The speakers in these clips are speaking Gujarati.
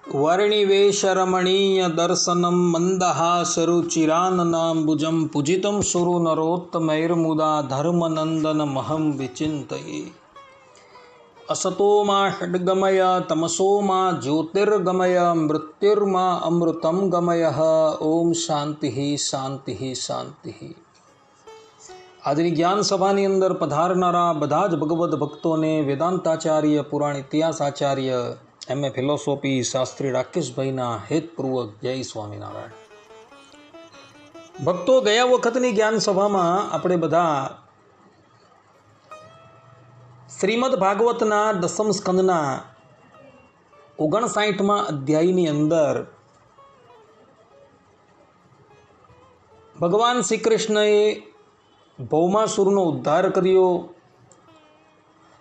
वर्णिवेशरमणीय दर्शनं मन्दहासरुचिराननाम्बुजं पूजितं सुरनरोत्तमैर्मुदा धर्मनन्दनमहं विचिन्तये। असतो मा षड्गमय तमसो मा ज्योतिर्गमय मृत्युर्मा अमृतं गमयः। ओम शांति शांति शांति। આજની જ્ઞાન સભાની અંદર પધારનારા બધા જ ભગવદ્ ભક્તોને વેદાંતાચાર્ય પુરાણ ઇતિહાસાચાર્ય એમ.એ. ફિલોસોફી શાસ્ત્રી રાકેશભાઈના હેતપૂર્વક જય સ્વામિનારાયણ. ભક્તો, ગયા વખતની જ્ઞાન સભામાં આપણે બધા શ્રીમદ ભાગવતના દસમ સ્કંદના 59મા અધ્યાયની અંદર ભગવાન શ્રી કૃષ્ણએ ભૌમાસુરનો ઉદ્ધાર કર્યો,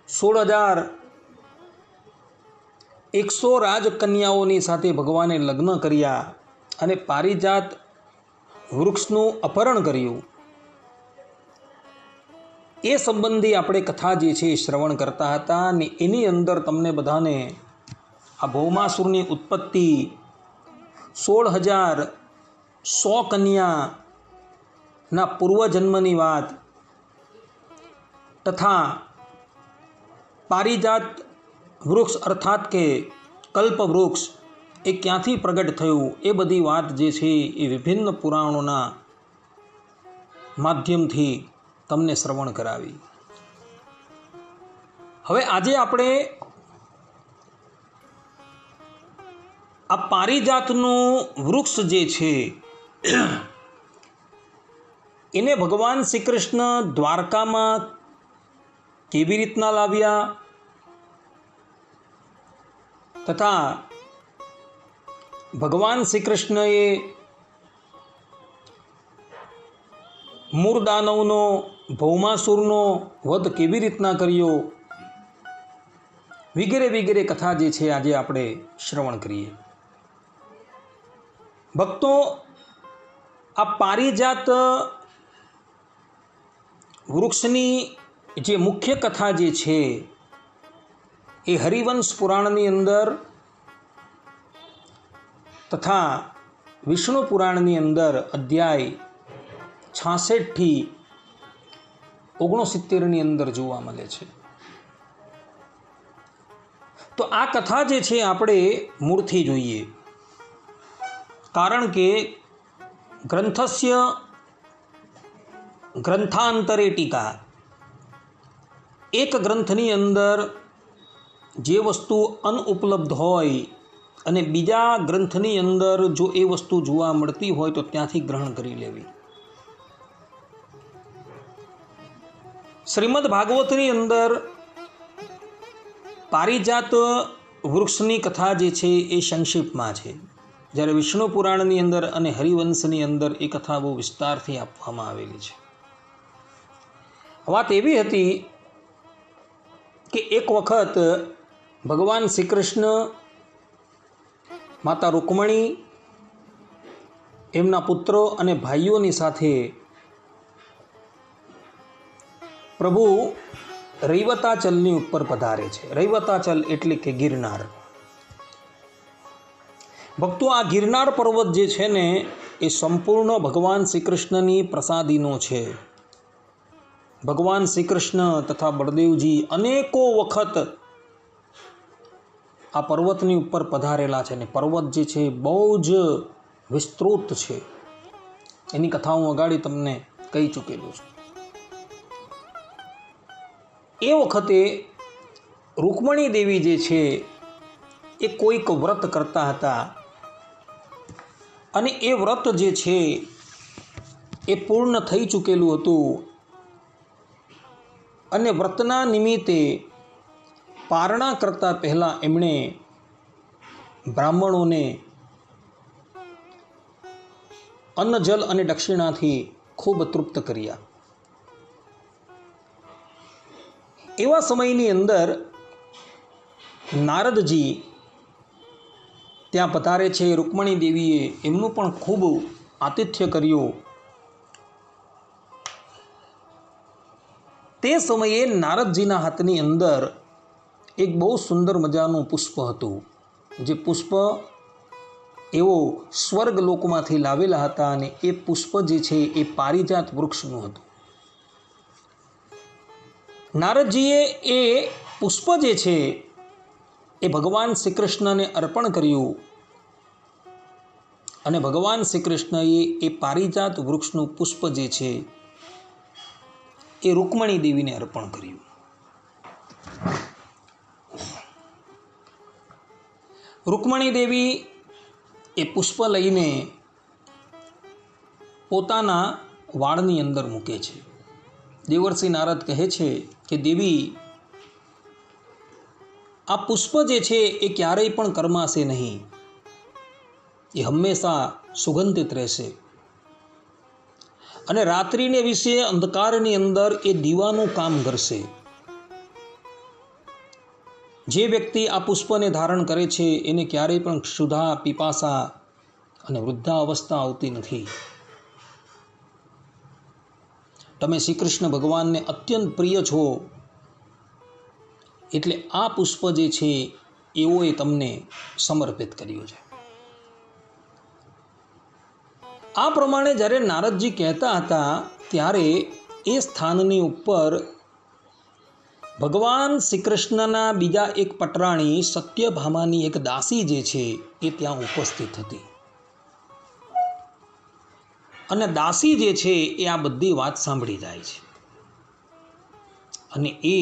16,100 રાજકન્યાઓની સાથે ભગવાને લગ્ન કર્યા અને પારિજાત વૃક્ષનું અપહરણ કર્યું. એ સંબંધી આપણે કથા જે છે શ્રવણ કરતા હતા અને એની અંદર તમને બધાને આ ભૌમાસુરની ઉત્પત્તિ, 16,100 કન્યાના પૂર્વજન્મની વાત તથા પારિજાત વૃક્ષ અર્થાત કે કલ્પવૃક્ષ એ ક્યાંથી પ્રગટ થયું એ બધી વાત જે છે એ વિભિન્ન પુરાણોના માધ્યમથી તમને શ્રવણ કરાવી. હવે આજે આપણે આ પારિજાતનું વૃક્ષ જે છે એને ભગવાન શ્રી કૃષ્ણ દ્વારકામાં કેવી રીતના લાવ્યા તથા ભગવાન શ્રી કૃષ્ણએ મૂરદાનવનો, ભૌમાસુરનો વધ કેવી રીતના કર્યો વગેરે વગેરે કથા જે છે આજે આપણે શ્રવણ કરીએ. ભક્તો, આ પારિજાત વૃક્ષની જે મુખ્ય કથા જે છે એ હરિવંશ પુરાણની અંદર તથા વિષ્ણુ પુરાણની અંદર અધ્યાય 66 થી 69ની અંદર જોવા મળે છે. તો આ કથા જે છે આપણે મૂળથી જોઈએ, કારણ કે ગ્રંથાંતરે ટીકા, એક ગ્રંથની અંદર જે વસ્તુ અનુપલબ્ધ હોય અને બીજા ગ્રંથની અંદર જો એ વસ્તુ જોવા મળતી હોય તો ત્યાંથી ગ્રહણ કરી લેવી. શ્રીમદ ભાગવતની અંદર પારિજાત વૃક્ષની કથા જે છે એ સંક્ષિપ્તમાં છે, જ્યારે વિષ્ણુ પુરાણની અંદર અને હરિવંશની અંદર એ કથા બહુ વિસ્તારથી આપવામાં આવેલી છે. વાત એવી હતી કે એક વખત ભગવાન શ્રી કૃષ્ણ, માતા રૂકમણી, એમના પુત્રો અને ભાઈઓની સાથે પ્રભુ રૈવતાચલની ઉપર પધારે છે. રૈવતાચલ એટલે કે ગિરનાર. ભક્તો, આ ગિરનાર પર્વત જે છે ને એ સંપૂર્ણ ભગવાન શ્રી કૃષ્ણની પ્રસાદીનો છે. ભગવાન શ્રી કૃષ્ણ તથા બળદેવજી અનેકો વખત આ પર્વતની ઉપર પધારેલા છે ને પર્વત જે છે બહુ જ વિસ્તૃત છે. એની કથા હું અગાડી તમને કહી ચૂકેલું છું. એ વખતે રૂકમણી દેવી જે છે એ કોઈક વ્રત કરતા હતા અને એ વ્રત જે છે એ પૂર્ણ થઈ ચૂકેલું હતું અને વ્રતના નિમિત્તે પારણા કરતાં પહેલાં એમણે બ્રાહ્મણોને અન્ન, જલ અને દક્ષિણાથી ખૂબ તૃપ્ત કર્યા. એવા સમયની અંદર નારદજી ત્યાં પધારે છે. રૂકમણી દેવીએ એમનું પણ ખૂબ આતિથ્ય કર્યું. તે સમયે નારદજીના હાથની અંદર એક બહુ સુંદર મજાનું પુષ્પ હતું. જે પુષ્પ એવો સ્વર્ગ લોકમાંથી લાવેલા હતા અને એ પુષ્પ જે છે એ પારિજાત વૃક્ષનું હતું. નારદજીએ એ પુષ્પ જે છે એ ભગવાન શ્રી કૃષ્ણને અર્પણ કર્યું અને ભગવાન શ્રી કૃષ્ણએ એ પારિજાત વૃક્ષનું પુષ્પ જે છે એ રૂકમણી દેવીને અર્પણ કર્યું. રૂકમણી દેવી એ પુષ્પ લઈને પોતાના વાળની અંદર મૂકે છે. દેવર્ષિ નારદ કહે છે કે દેવી, આ પુષ્પ જે છે એ ક્યારેય પણ કરમાશે નહીં, એ હંમેશા સુગંધિત રહેશે અને રાત્રિને વિશે અંધકારની અંદર એ દીવાનું કામ કરશે. જે વ્યક્તિ આ પુષ્પને ધારણ કરે છે એને ક્યારેય પણ ક્ષુધા, પીપાસા અને વૃદ્ધાવસ્થા આવતી નથી. તમે શ્રી કૃષ્ણ ભગવાનને અત્યંત પ્રિય છો એટલે આ પુષ્પ જે છે એઓએ તમને સમર્પિત કર્યું છે. આ પ્રમાણે જ્યારે નારદજી કહેતા હતા ત્યારે એ સ્થાનની ઉપર ભગવાન શ્રી કૃષ્ણના બીજા એક પટરાણી સત્યભામાની એક દાસી જે છે એ ત્યાં ઉપસ્થિત હતી. અને દાસી જે છે એ આ બધી વાત સાંભળી જાય છે અને એ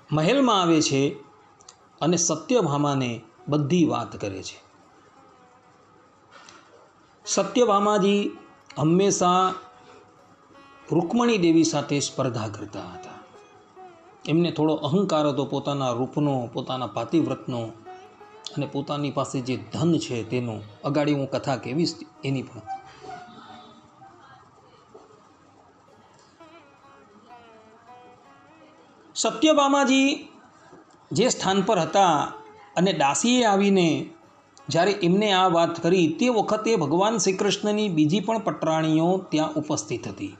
મહેલમાં આવે છે અને સત્યભામાને બધી વાત કરે છે. સત્યભામાજી હંમેશા રૂકમણી દેવી સાથે સ્પર્ધા કરતા હતા. એમને થોડો અહંકાર હતો પોતાના રૂપનો, પોતાના પાતિવ્રતનો અને પોતાની પાસે જે ધન છે તેનું. અગાડી હું કથા કહેવીશ એની પણ. સત્યભામાજી જે સ્થાન પર હતા અને દાસીએ આવીને જ્યારે એમને આ વાત કરી તે વખતે ભગવાન શ્રી કૃષ્ણની બીજી પણ પટરાણીઓ ત્યાં ઉપસ્થિત હતી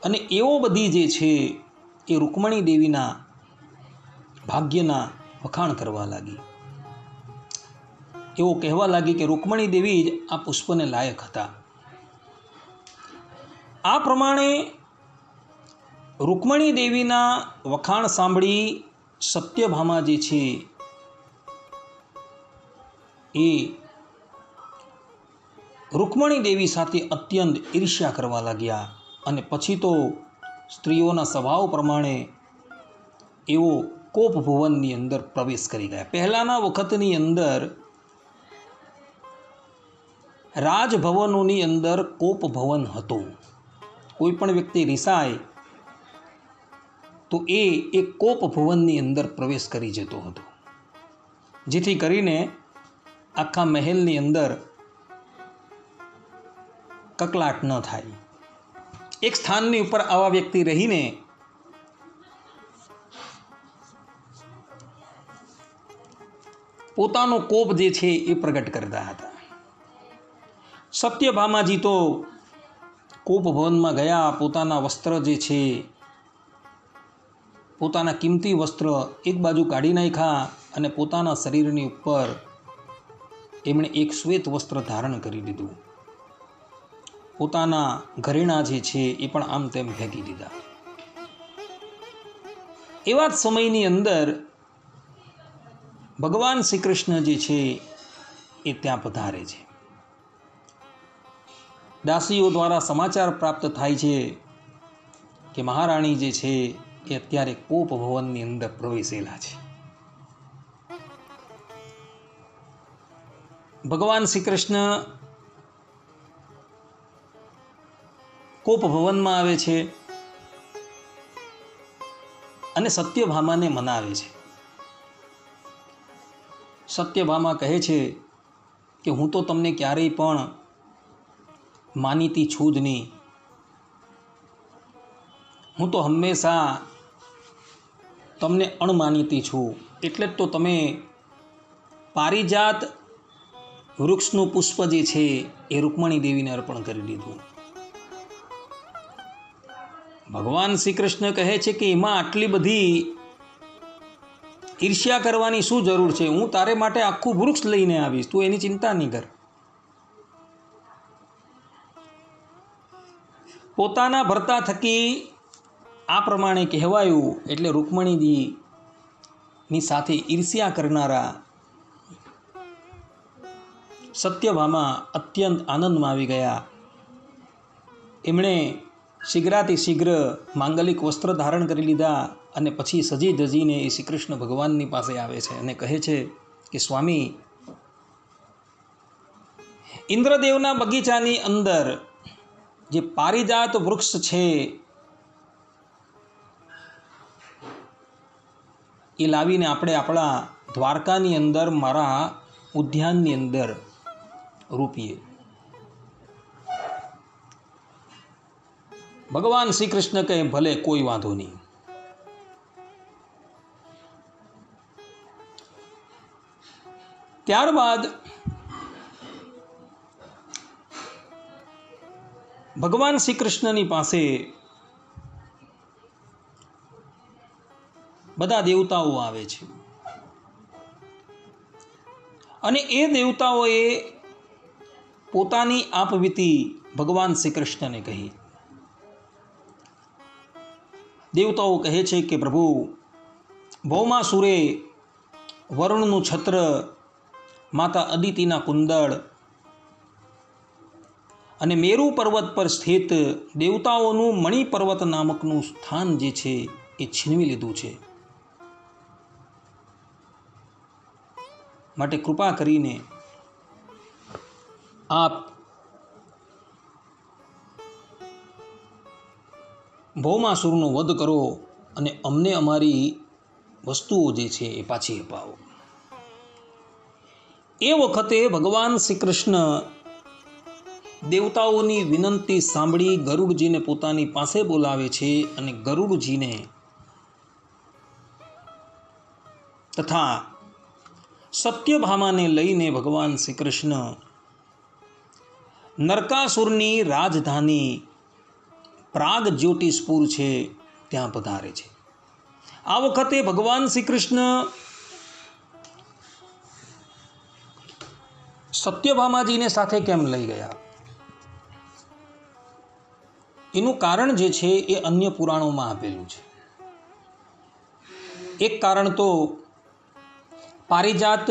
અને એઓ બધી જે છે એ રૂકમણી દેવીના ભાગ્યના વખાણ કરવા લાગી. એવો કહેવા લાગી કે રૂકમણી દેવી જ આ પુષ્પને લાયક હતા. આ પ્રમાણે રૂકમણી દેવીના વખાણ સાંભળી સત્યભામા જે છે એ રૂકમણી દેવી સાથે અત્યંત ઈર્ષ્યા કરવા લાગ્યા અને પછી તો સ્ત્રીઓના સ્વભાવ પ્રમાણે એવો કોપ ભુવનની અંદર પ્રવેશ કરી ગયા. પહેલાંના વખતની અંદર રાજભવનોની અંદર કોપ ભવન હતું. કોઈ પણ વ્યક્તિ રિસાય તો એ કોપ ભવનની અંદર પ્રવેશ કરી જતો હતો, જેથી કરીને આખા મહેલની અંદર કકલાટ ન થાય. એક સ્થાનની ઉપર આવા વ્યક્તિ રહીને પોતાનો કોપ જે છે એ પ્રગટ કરતા હતા. સત્યભામાજી તો કોપ ભવનમાં ગયા, પોતાના વસ્ત્ર જે છે, પોતાના કિંમતી વસ્ત્ર એક બાજુ કાઢી નાખ્યા અને પોતાના શરીરની ઉપર એમણે એક શ્વેત વસ્ત્ર ધારણ કરી લીધું. પોતાના ઘરેણાં જે છે એ પણ આમ તેમ ફેંકી દીધા. એવા જ સમયની અંદર ભગવાન શ્રી કૃષ્ણ જે છે એ ત્યાં પધારે છે. દાસીઓ દ્વારા સમાચાર પ્રાપ્ત થાય છે કે મહારાણી જે છે એ અત્યારે કોપ ભવનની અંદર પ્રવેશેલા છે. ભગવાન શ્રી કૃષ્ણ કોપ ભવનમાં આવે છે અને સત્યભામાને મનાવે છે. સત્યભામા કહે છે કે હું તો તમને ક્યારેય પણ માનીતી છું જ નહીં. હું તો હંમેશા તમને અણમાનીતી છું. એટલે જ તો તમે પારિજાત વૃક્ષનું પુષ્પ જે છે એ રૂકમણી દેવીને અર્પણ કરી દીધું. ભગવાન શ્રી કૃષ્ણ કહે છે કે એમાં આટલી બધી ઈર્ષ્યા કરવાની શું જરૂર છે? હું તારે માટે આખું વૃક્ષ લઈને આવીશ, તું એની ચિંતા નહીં કર. પોતાના ભરતા થકી આ પ્રમાણે કહેવાયું એટલે રૂકમણીજીની સાથે ઈર્ષ્યા કરનારા સત્યભામા અત્યંત આનંદમાં આવી ગયા. એમણે શીઘ્રાતિ શીઘ્ર માંગલિક વસ્ત્ર ધારણ કરી લીધા અને પછી સજી ધજીને એ શ્રી કૃષ્ણ ભગવાનની પાસે આવે છે અને કહે છે કે સ્વામી, ઇન્દ્રદેવના બગીચાની અંદર જે પારિજાત વૃક્ષ છે એ લાવીને આપણે આપણા દ્વારકાની અંદર મારા ઉદ્યાનની અંદર રોપીએ. ભગવાન શ્રી કૃષ્ણ કહે ભલે, કોઈ વાંધો નહીં. ત્યારબાદ ભગવાન શ્રી કૃષ્ણની પાસે બધા દેવતાઓ આવે છે અને એ દેવતાઓએ પોતાની આપવીતી ભગવાન શ્રી કૃષ્ણને કહી. દેવતાઓ કહે છે કે પ્રભુ, ભૌમાસુરે વરુણનું છત્ર, માતા અદિતિના કુંડળ અને મેરુ પર્વત પર સ્થિત દેવતાઓનું મણિ પર્વત નામકનું સ્થાન જે છે એ છીનવી લીધું છે. માટે કૃપા કરીને આપ ભૌમાસુરનો વધ કરો અને અમને અમારી વસ્તુઓ જે છે એ પાછી અપાવો. એ વખતે ભગવાન શ્રી કૃષ્ણ દેવતાઓની વિનંતી સાંભળી ગરુડજીને પોતાની પાસે બોલાવે છે અને ગરુડજીને તથા સત્યભામાને લઈને ભગવાન શ્રી કૃષ્ણ નરકાસુરની રાજધાની પ્રાગ જ્યોતિષપુર છે ત્યાં પધારે છે. આ વખતે ભગવાન શ્રી કૃષ્ણ સત્યભામાજીને સાથે કેમ લઈ ગયા? એનું કારણ જે છે એ અન્ય પુરાણોમાં આપેલું છે. એક કારણ તો પારિજાત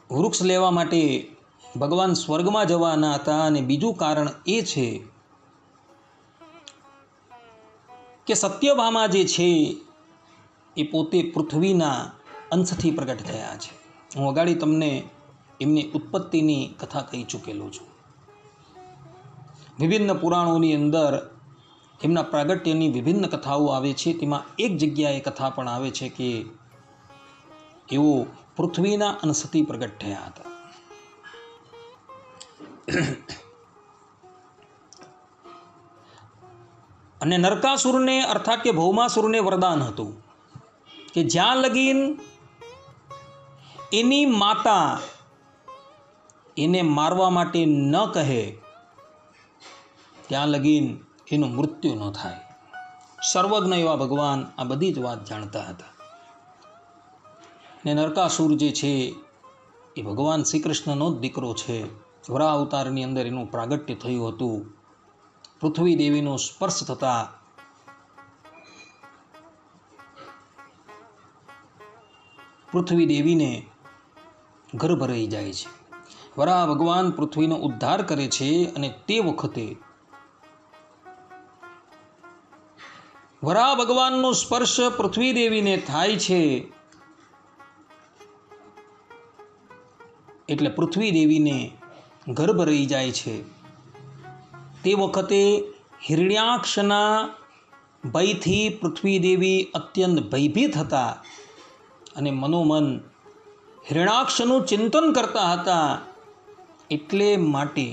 વૃક્ષ લેવા માટે ભગવાન સ્વર્ગમાં જવાના હતા અને બીજું કારણ એ છે કે સત્યભામા જે છે એ પોતે પૃથ્વીના અંશથી પ્રગટ થયા છે. હું અગાડી તમને એમની ઉત્પત્તિની કથા કહી ચૂકેલો છું. વિભિન્ન પુરાણોની અંદર એમના પ્રાગટ્યની વિભિન્ન કથાઓ આવે છે. તેમાં એક જગ્યાએ કથા પણ આવે છે કે એઓ પૃથ્વીના અંશથી પ્રગટ થયા હતા. અને નરકાસુરને અર્થાત કે ભૌમાસુરને વરદાન હતું કે જ્યાં લગીન એની માતા એને મારવા માટે ન કહે ત્યાં લગીન એનું મૃત્યુ ન થાય. સર્વજ્ઞ એવા ભગવાન આ બધી જ વાત જાણતા હતા. ને નરકાસુર જે છે એ ભગવાન શ્રી કૃષ્ણનો જ દીકરો છે. વરાહ અવતારની અંદર એનું પ્રાગટ્ય થયું હતું. પૃથ્વી દેવીનો સ્પર્શ થતા પૃથ્વી દેવીને ગર્ભ રહી જાય છે. વરાહ ભગવાન પૃથ્વીનો ઉદ્ધાર કરે છે અને તે વખતે વરાહ ભગવાનનો સ્પર્શ પૃથ્વી દેવીને થાય છે એટલે પૃથ્વી દેવીને ગર્ભ રહી જાય છે. તે વખતે હિરણ્યાક્ષના ભયથી પૃથ્વી દેવી અત્યંત ભયભીત હતા અને મનોમન હિરણાક્ષનું ચિંતન કરતા હતા. એટલે માટે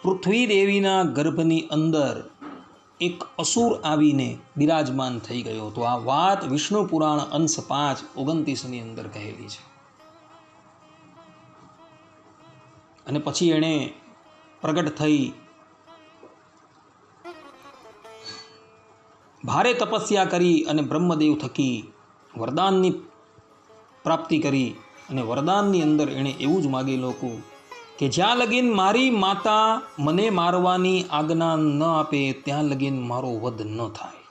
પૃથ્વી દેવીના ગર્ભની અંદર એક અસુર આવીને બિરાજમાન થઈ ગયો હતો. આ વાત વિષ્ણુ પુરાણ અંશ 5:29 અંદર કહેલી છે. અને પછી એણે પ્રગટ થઈ ભારે તપસ્યા કરી અને બ્રહ્મદેવ થકી વરદાનની પ્રાપ્તિ કરી અને વરદાનની અંદર એણે એવું જ માગેલું હતું કે જ્યાં લગીન મારી માતા મને મારવાની આજ્ઞા ન આપે ત્યાં લગીન મારો વધ ન થાય.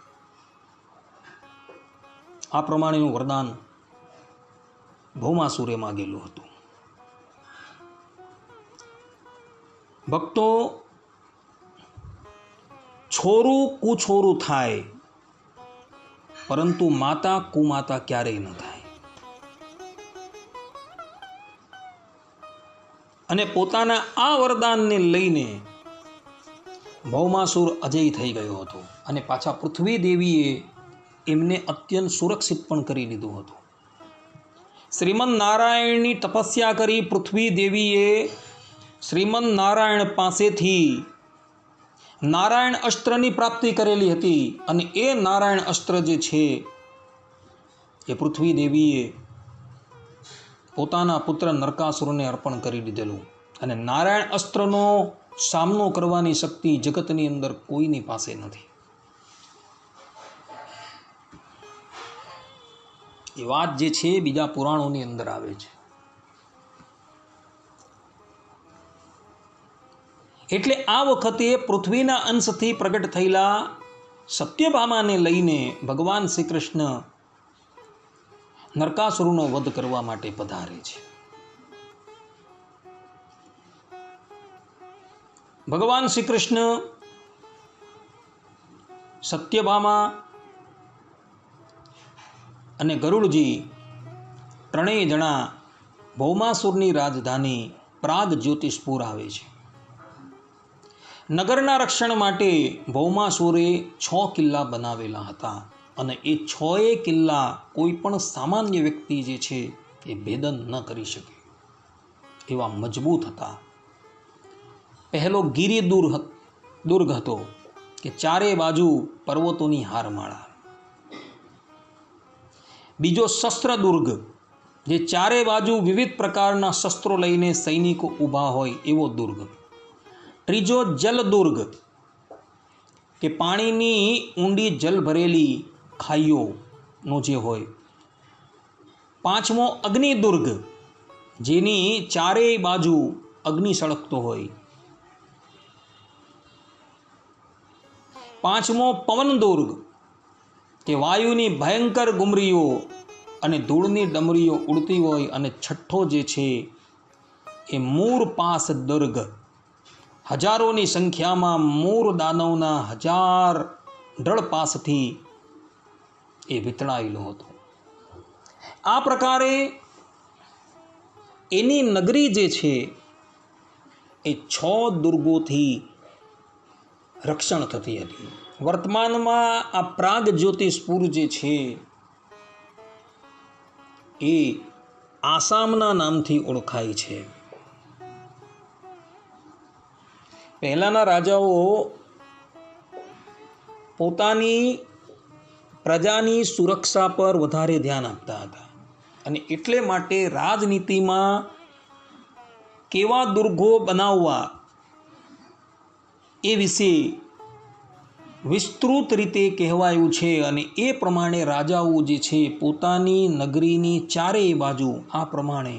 આ પ્રમાણેનું વરદાન ભૌમાસુરે માગેલું હતું. ભક્તો, છોરું કુછોરું થાય પરંતુ માતા કુમાતા ક્યારેય ન થાય. અને પોતાના આ વરદાનને લઈને ભૌમાસુર અજય થઈ ગયો હતો અને પાછા પૃથ્વી દેવીએ એમને અત્યંત સુરક્ષિત પણ કરી દીધું હતું. શ્રીમન નારાયણની તપસ્યા કરી પૃથ્વી દેવીએ શ્રીમન નારાયણ પાસેથી નારાયણ અસ્ત્રની પ્રાપ્તિ કરેલી હતી અને એ નારાયણ અસ્ત્ર જે છે એ પૃથ્વી દેવીએ પોતાના પુત્ર નરકાસુરને અર્પણ કરી દીધેલું. અને નારાયણ અસ્ત્રનો સામનો કરવાની શક્તિ જગતની અંદર કોઈની પાસે નથી. એ વાત જે છે બીજા પુરાણોની અંદર આવે છે. એટલે આ વખતે પૃથ્વીના અંશથી પ્રગટ થયેલા સત્યભામાને લઈને ભગવાન શ્રી કૃષ્ણ નરકાસુરનો વધ કરવા માટે પધારે છે. ભગવાન શ્રી કૃષ્ણ સત્યભામા અને ગરુડજી ત્રણેય જણા ભૌમાસુરની રાજધાની પ્રાગ જ્યોતિષપુર આવે છે. નગરના રક્ષણ માટે ભૌમાસુરે 6 કિલ્લા બનાવેલા હતા અને એ 6 કિલ્લા કોઈ પણ સામાન્ય વ્યક્તિ જે છે એ ભેદન ન કરી શકે એવા મજબૂત હતા. પહેલો ગિરી દુર્ગ હતો કે ચારે બાજુ પર્વતોની હારમાળા. બીજો શસ્ત્ર દુર્ગ, જે ચારે બાજુ વિવિધ પ્રકારના શસ્ત્રો લઈને સૈનિકો ઊભા હોય એવો દુર્ગ. ત્રીજો જલ દુર્ગ, કે પાણીની ઊંડી જલ ભરેલી ખાઈઓનો જે હોય. પાંચમો અગ્નિ દુર્ગ, જેની ચારેય બાજુ અગ્નિ સળગતો હોય. પાંચમો પવન દુર્ગ, કે વાયુની ભયંકર ગુમરીઓ અને ધૂળની ડમરીઓ ઉડતી હોય. અને છઠ્ઠો જે છે એ મૂર પાસ દુર્ગ, હજારોની સંખ્યામાં મૂર દાનવના 1000 ઢળ પાસથી એ વિતળાયેલો હતો. આ પ્રકારે એની નગરી જે છે એ 6 દુર્ગોથી રક્ષણ થતી હતી. વર્તમાનમાં આ પ્રાગ જ્યોતિષપુર જે છે એ આસામના નામથી ઓળખાય છે. પહેલાંના રાજાઓ પોતાની પ્રજાની સુરક્ષા પર વધારે ધ્યાન આપતા હતા અને એટલે માટે રાજનીતિમાં કેવા દુર્ગો બનાવવા એ વિશે વિસ્તૃત રીતે કહેવાયું છે. અને એ પ્રમાણે રાજાઓ જે છે પોતાની નગરીની ચારેય બાજુ આ પ્રમાણે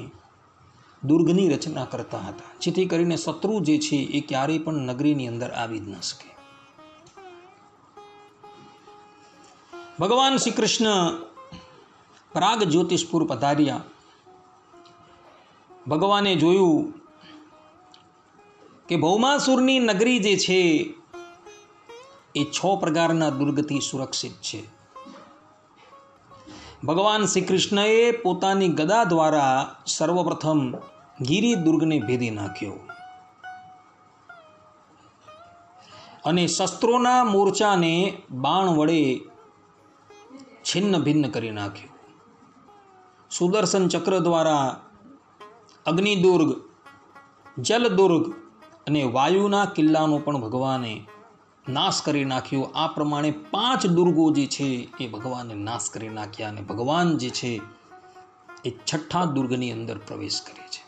દુર્ગની રચના કરતા હતા, જેથી કરીને શત્રુ જે છે એ ક્યારેય પણ નગરીની અંદર આવી જ ન શકે. ભગવાન શ્રી કૃષ્ણ પ્રાગ જ્યોતિષપુર પધાર્યા. ભગવાને જોયું કે ભૌમાસુરની નગરી જે છે એ 6 પ્રકારના દુર્ગથી સુરક્ષિત છે. ભગવાન શ્રી કૃષ્ણએ પોતાની ગદા દ્વારા સર્વપ્રથમ ગિરી દુર્ગને ભેદી નાખ્યો અને શસ્ત્રોના મોરચાને બાણ વડે છિન્ન ભિન્ન કરી નાખ્યો. સુદર્શન ચક્ર દ્વારા અગ્નિદુર્ગ, જલદુર્ગ અને વાયુના કિલ્લાનો પણ ભગવાને નાશ કરી નાખ્યો. આ પ્રમાણે 5 દુર્ગો જે છે એ ભગવાને નાશ કરી નાખ્યા અને ભગવાન જે છે એ 6ઠ્ઠા દુર્ગની અંદર પ્રવેશ કરે છે.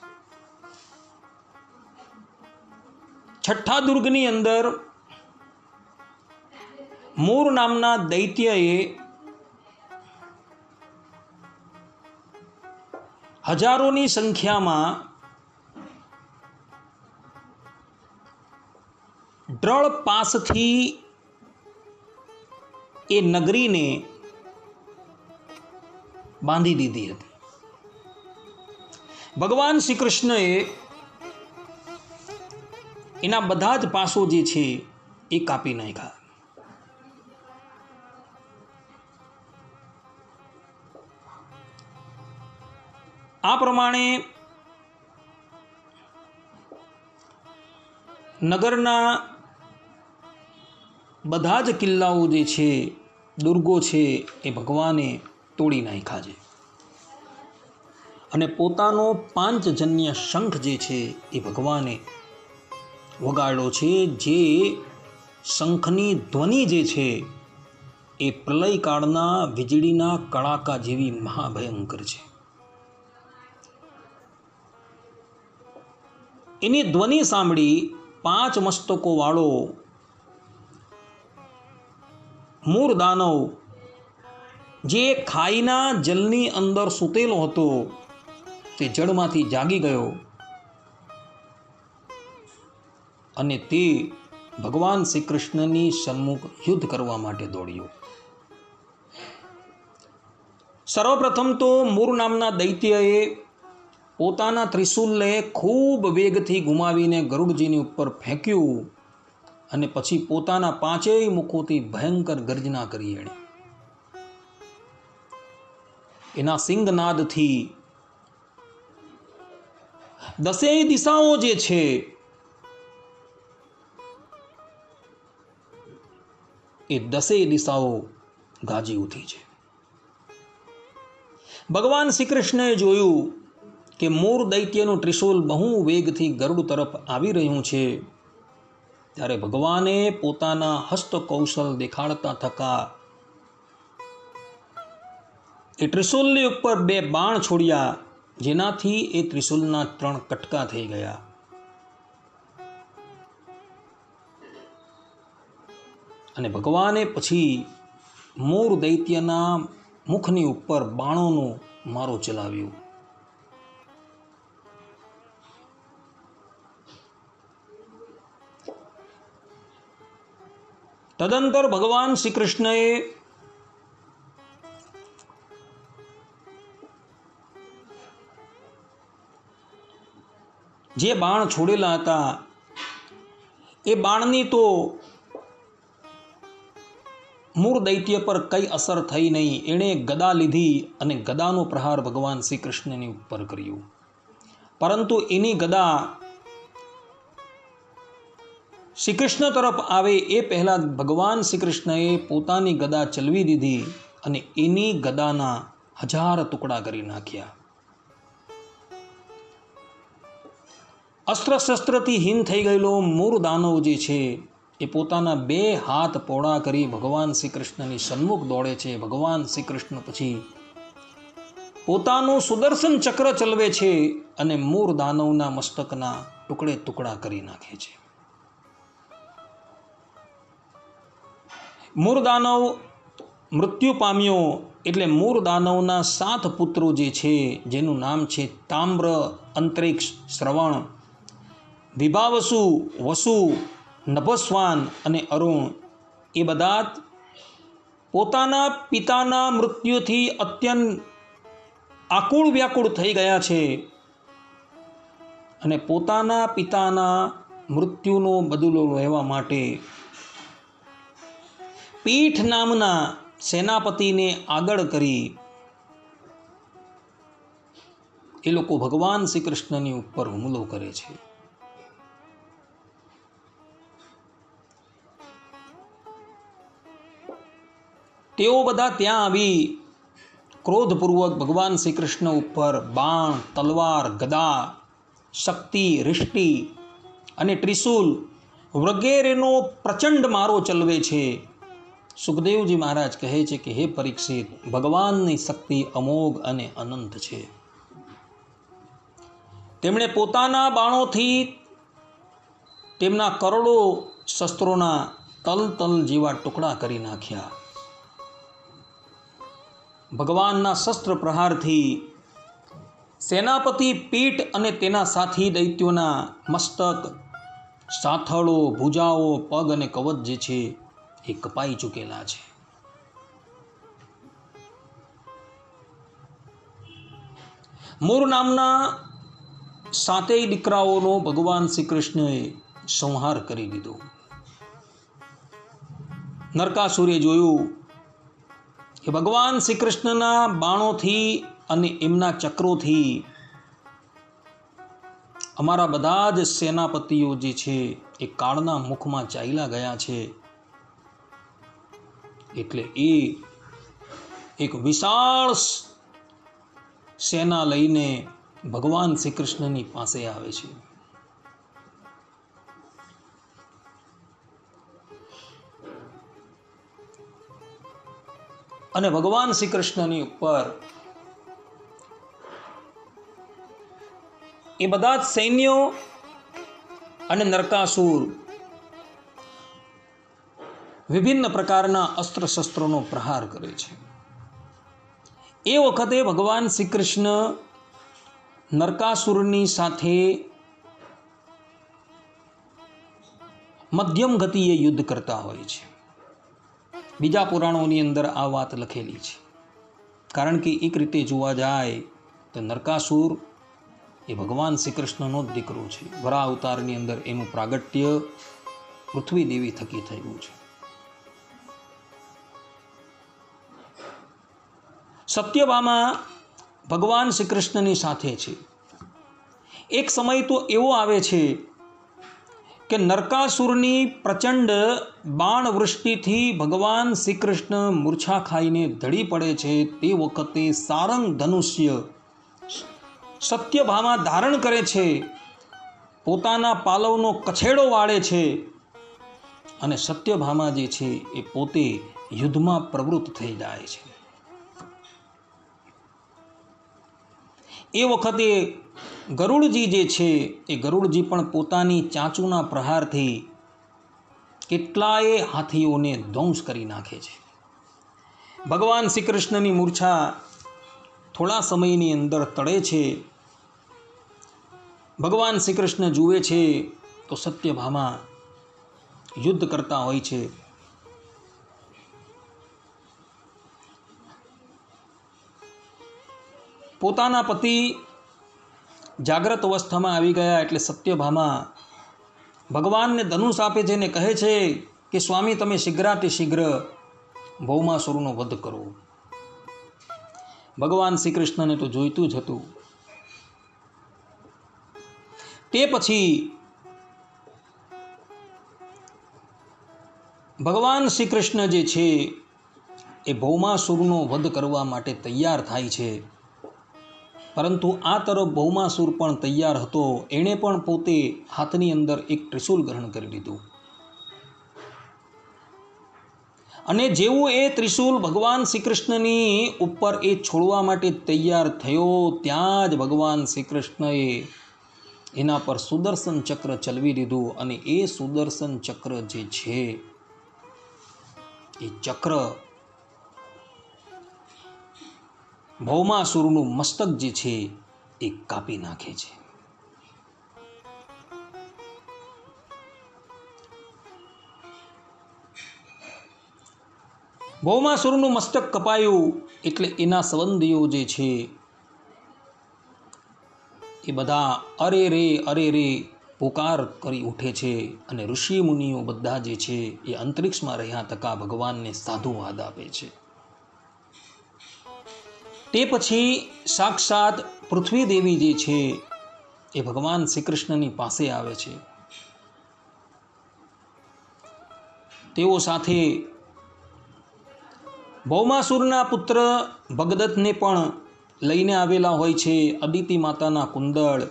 6ઠ્ઠા દુર્ગની અંદર મૂર નામના દૈત્યએ હજારોની સંખ્યામાં દ્રળ પાસથી એ નગરીને બાંધી દીધી હતી. ભગવાન શ્રી કૃષ્ણએ એના બધા જ પાસો જે છે એ કાપી નાખ્યા. આ પ્રમાણે નગરના બધા જ કિલ્લાઓ જે છે, દુર્ગો છે, એ ભગવાને તોડી નાખ્યા છે. અને પોતાનો પાંચજન્ય શંખ જે છે એ ભગવાને વગાડ્યો છે, જે શંખની ધ્વનિ જે છે એ પ્રલયકાળના વીજળીના કડાકા જેવી મહાભયંકર છે. એની ધ્વનિ સાંભળી 5 મસ્તકો વાળો મૂર દાનવ, જે ખાઈના જલની અંદર સૂતેલો હતો, તે જળમાંથી જાગી ગયો અને તે ભગવાન શ્રી કૃષ્ણની સન્મુખ યુદ્ધ કરવા માટે દોડ્યો. સર્વપ્રથમ તો મૂર નામના દૈત્યએ પોતાના ત્રિશૂલને ખૂબ વેગથી ગુમાવીને ગરુડજીની ઉપર ફેંક્યું અને પછી પોતાના 5 મુખોથી ભયંકર ગર્જના કરી. એના સિંગનાદથી 10 દિશાઓ જે છે એ 10 દિશાઓ ગાજી ઉઠી છે. ભગવાન શ્રી કૃષ્ણએ જોયું કે મૂર દૈત્યનું ત્રિશૂલ બહુ વેગથી ગરુડ તરફ આવી રહ્યું છે, ત્યારે ભગવાને પોતાના હસ્ત કૌશલ દેખાડતા થકા એ ત્રિશૂલની ઉપર 2 બાણ છોડ્યા, જેનાથી એ ત્રિશૂલના 3 કટકા થઈ ગયા. અને ભગવાને પછી મૂર દૈત્યના મુખની ઉપર બાણોનો મારો ચલાવ્યો. તદંતર ભગવાન શ્રી કૃષ્ણએ જે બાણ છોડેલા હતા એ બાણની તો મૂર દૈત્ય પર કઈ અસર થઈ નહીં. એણે ગદા લીધી અને ગદાનો પ્રહાર ભગવાન શ્રી કૃષ્ણની ઉપર કર્યો, પરંતુ એની ગદા શ્રી કૃષ્ણ તરફ આવે એ પહેલાં ભગવાન શ્રી કૃષ્ણએ પોતાની ગદા ચલવી દીધી અને એની ગદાના 1000 ટુકડા કરી નાખ્યા. અસ્ત્ર શસ્ત્રથી હીન થઈ ગયેલો મૂર દાનવ જે છે એ પોતાના 2 હાથ પહોળા કરી ભગવાન શ્રી કૃષ્ણની સન્મુખ દોડે છે. ભગવાન શ્રી કૃષ્ણ પછી પોતાનું સુદર્શન ચક્ર ચલવે છે અને મૂર દાનવના મસ્તકના ટુકડે ટુકડા કરી નાખે છે. મૂર દાનવ મૃત્યુ પામ્યો એટલે મૂર દાનવના 7 પુત્રો જે છે, જેનું નામ છે તામ્ર, અંતરિક્ષ, શ્રવણ, વિભાવસુ, વસુ, નભસ્વાન અને અરુણ, એ બધા પોતાના પિતાના મૃત્યુથી અત્યંત આકુળ વ્યાકુળ થઈ ગયા છે અને પોતાના પિતાના મૃત્યુનો બદલો લેવા માટે પીઠ નામના સેનાપતિને આગળ કરી એ લોકો ભગવાન શ્રી કૃષ્ણની ઉપર હુમલો કરે છે. તેઓ બધા ત્યાં આવી ક્રોધપૂર્વક ભગવાન શ્રી કૃષ્ણ ઉપર બાણ, તલવાર, ગદા, શક્તિ, રિષ્ટિ અને ત્રિશૂલ વગેરેનો પ્રચંડ મારો ચલવે છે. સુખદેવજી મહારાજ કહે છે કે હે પરીક્ષિત, ભગવાનની શક્તિ અમોઘ અને અનંત છે. તેમણે પોતાના બાણોથી તેમના કરોડો શસ્ત્રોના તલ તલ જેવા ટુકડા કરી નાખ્યા. ભગવાનના શસ્ત્ર પ્રહારથી સેનાપતિ પીઠ અને તેના સાથી દૈત્યોના મસ્તક, સાથળો, ભુજાઓ, પગ અને કવચ જે છે એ કપાઈ ચૂકેલા છે. મૂર નામના 7 દીકરાઓનો ભગવાન શ્રી કૃષ્ણએ સંહાર કરી દીધો. નરકાસુરે જોયું કે ભગવાન શ્રી કૃષ્ણના બાણોથી અને એમના ચક્રોથી અમારા બધા જ સેનાપતિઓ જે છે એ કાળના મુખમાં ચાલ્યા ગયા છે. એટલે એ એક વિશાળ સેના લઈને ભગવાન શ્રી કૃષ્ણની પાસે આવે છે. અને ભગવાન શ્રી કૃષ્ણની ઉપર એ બધા જ સૈન્યો અને નરકાસુર વિભિન્ન પ્રકારના અસ્ત્ર શસ્ત્રોનો પ્રહાર કરે છે. એ વખતે ભગવાન શ્રી કૃષ્ણ નરકાસુરની સાથે મધ્યમ ગતિએ યુદ્ધ કરતા હોય છે. બીજા પુરાણોની અંદર આ વાત લખેલી છે. કારણ કે એક રીતે જોવા જાય તો નરકાસુર એ ભગવાન શ્રી કૃષ્ણનો જ દીકરો છે. વરાહ અવતારની અંદર એનું પ્રાગટ્ય પૃથ્વી દેવી થકી થયું છે. સત્યભામા ભગવાન શ્રી કૃષ્ણની સાથે છે. એક સમય તો એવો આવે છે કે નરકાસુરની પ્રચંડ બાણ વૃષ્ટિથી ભગવાન શ્રી કૃષ્ણ મૂર્છા ખાઈને ઢળી પડે છે. તે વખતે સારંગ ધનુષ્ય સત્યભામા ધારણ કરે છે, પોતાના પાલવનો કછેડો વાળે છે અને સત્યભામા જે છે એ પોતે યુદ્ધમાં પ્રવૃત્ત થઈ જાય છે. એ વખતે ગરુડજી જે છે એ ગરુડજી પણ પોતાની ચાંચુના પ્રહારથી કેટલાય હાથીઓને ધ્વંસ કરી નાખે છે. ભગવાન શ્રી કૃષ્ણની મૂર્છા થોડા સમયની અંદર ટળે છે. ભગવાન શ્રી કૃષ્ણ જુએ છે તો સત્યભામા યુદ્ધ કરતા હોય છે. પોતાના પતિ જાગ્રત અવસ્થામાં આવી ગયા એટલે સત્યભામા ભગવાનને ધનુષ આપે છે ને કહે છે કે સ્વામી તમે શીઘ્રાતિ શીઘ્ર ભૌમાસુરનો વધ કરો. ભગવાન શ્રી કૃષ્ણને તો જોઈતું જ હતું. તે પછી ભગવાન શ્રી કૃષ્ણ જે છે એ ભૌમાસુરનો વધ કરવા માટે તૈયાર થાય છે. પરંતુ આ તરફ ભૌમાસુર પણ તૈયાર હતો. એણે પણ પોતે હાથની અંદર એક ત્રિશૂલ ગ્રહણ કરી લીધું અને જેવું એ ત્રિશૂલ ભગવાન શ્રી કૃષ્ણની ઉપર એ છોડવા માટે તૈયાર થયો ત્યાં જ ભગવાન શ્રી કૃષ્ણએ એના પર સુદર્શન ચક્ર ચલવી દીધું અને એ સુદર્શન ચક્ર જે છે એ ચક્ર ભૌમાસુરનું મસ્તક જે છે એ કાપી નાખે છે. ભૌમાસુરનું મસ્તક કપાયું એટલે એના સંબંધીઓ જે છે એ બધા અરે રે પુકાર કરી ઉઠે છે અને ઋષિ મુનિઓ બધા જે છે એ અંતરિક્ષમાં રહ્યા તકા ભગવાનને સાધુવાદ આપે છે. તે પછી સાક્ષાત પૃથ્વી દેવી જે છે એ ભગવાન શ્રી કૃષ્ણની પાસે આવે છે. તેઓ સાથે ભૌમાસુરના પુત્ર ભગદત્તને પણ લઈને આવેલા હોય છે. અદિતિ માતાના કુંડળ,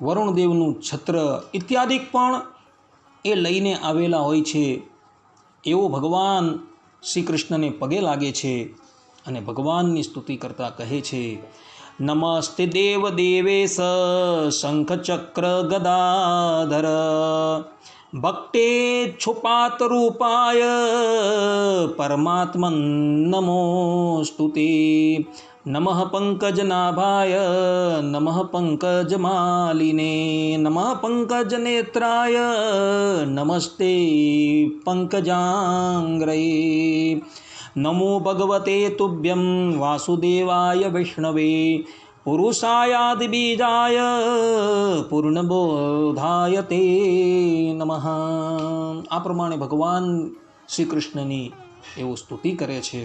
વરુણદેવનું છત્ર ઇત્યાદિ પણ એ લઈને આવેલા હોય છે. એવો ભગવાન શ્રી કૃષ્ણને પગે લાગે છે અને ભગવાનની સ્તુતિ કરતા કહે છે, નમસ્તે દેવ દેવેશ શંખ ચક્ર ગદાધર ભક્તે છુપાત રૂપાય પરમાત્મન નમોસ્તુતે. નમઃ પંકજનાભાય નમઃ પંકજમાલિને નમઃ પંકજનેત્રાય નમસ્તે પંકજાંગ્રયે. નમો ભગવતે તુભ્યં વાસુદેવાય વિષ્ણવે પુરુષાયાદિબીજાય પૂર્ણબોધાય તે નમઃ. આ પ્રમાણે ભગવાન શ્રી કૃષ્ણની એવું સ્તુતિ કરે છે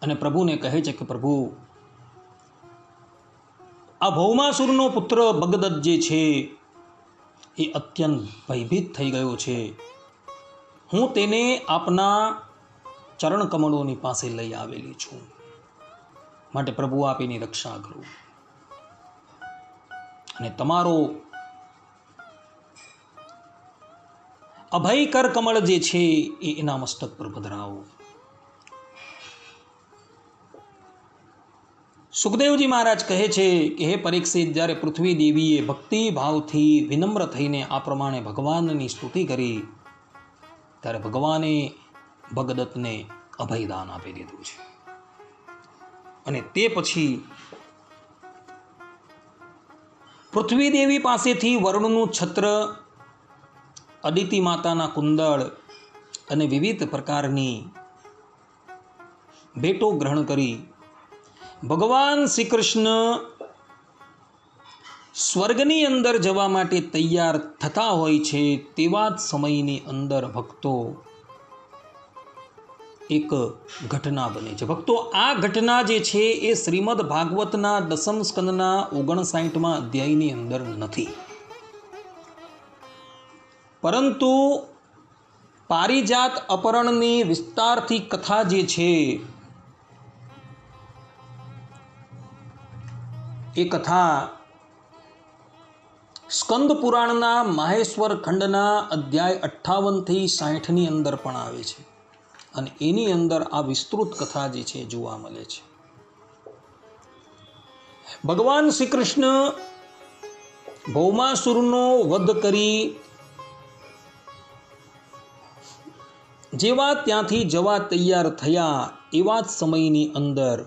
અને પ્રભુને કહે છે કે પ્રભુ, આ ભૌમાસુરનો પુત્ર બગદત્ત જે છે એ અત્યંત ભયભીત થઈ ગયો છે. હું તેને આપના ચરણ કમળોની પાસે લઈ આવેલી છું, માટે પ્રભુ આપ એની રક્ષા કરો અને તમારો અભય કર કમળ જે છે એ એના મસ્તક પર પધરાવો. સુખદેવજી મહારાજ કહે છે કે હે પરીક્ષિત, જ્યારે પૃથ્વી દેવીએ ભક્તિ ભાવથી વિનમ્ર થઈને આ પ્રમાણે ભગવાનની સ્તુતિ કરી, ત્યારે ભગવાને ભગદત્તને અભયદાન આપી દીધું છે. અને તે પછી પૃથ્વી દેવી પાસેથી વરુણનું છત્ર, અદિતિ માતાના કુંડળ અને વિવિધ પ્રકારની ભેટો ગ્રહણ કરી ભગવાન શ્રી કૃષ્ણ સ્વર્ગની અંદર જવા માટે તૈયાર થતા હોય છે. તેવા જ સમયની અંદર ભક્તો એક ઘટના બને છે. ભક્તો, આ ઘટના જે છે એ શ્રીમદ ભાગવતના 10મ સ્કંદના 59મા અધ્યાયની અંદર નથી, પરંતુ પારિજાત અપહરણની વિસ્તારથી કથા જે છે એ કથા સ્કંદ પુરાણના માહેશ્વર ખંડના અધ્યાય 58 થી 60ની અંદર પણ આવે છે અને એની અંદર આ વિસ્તૃત કથા જે છે જોવા મળે છે. ભગવાન શ્રી કૃષ્ણ ભૌમાસુરનો વધ કરી જેવા ત્યાંથી જવા તૈયાર થયા, એવા જ સમયની અંદર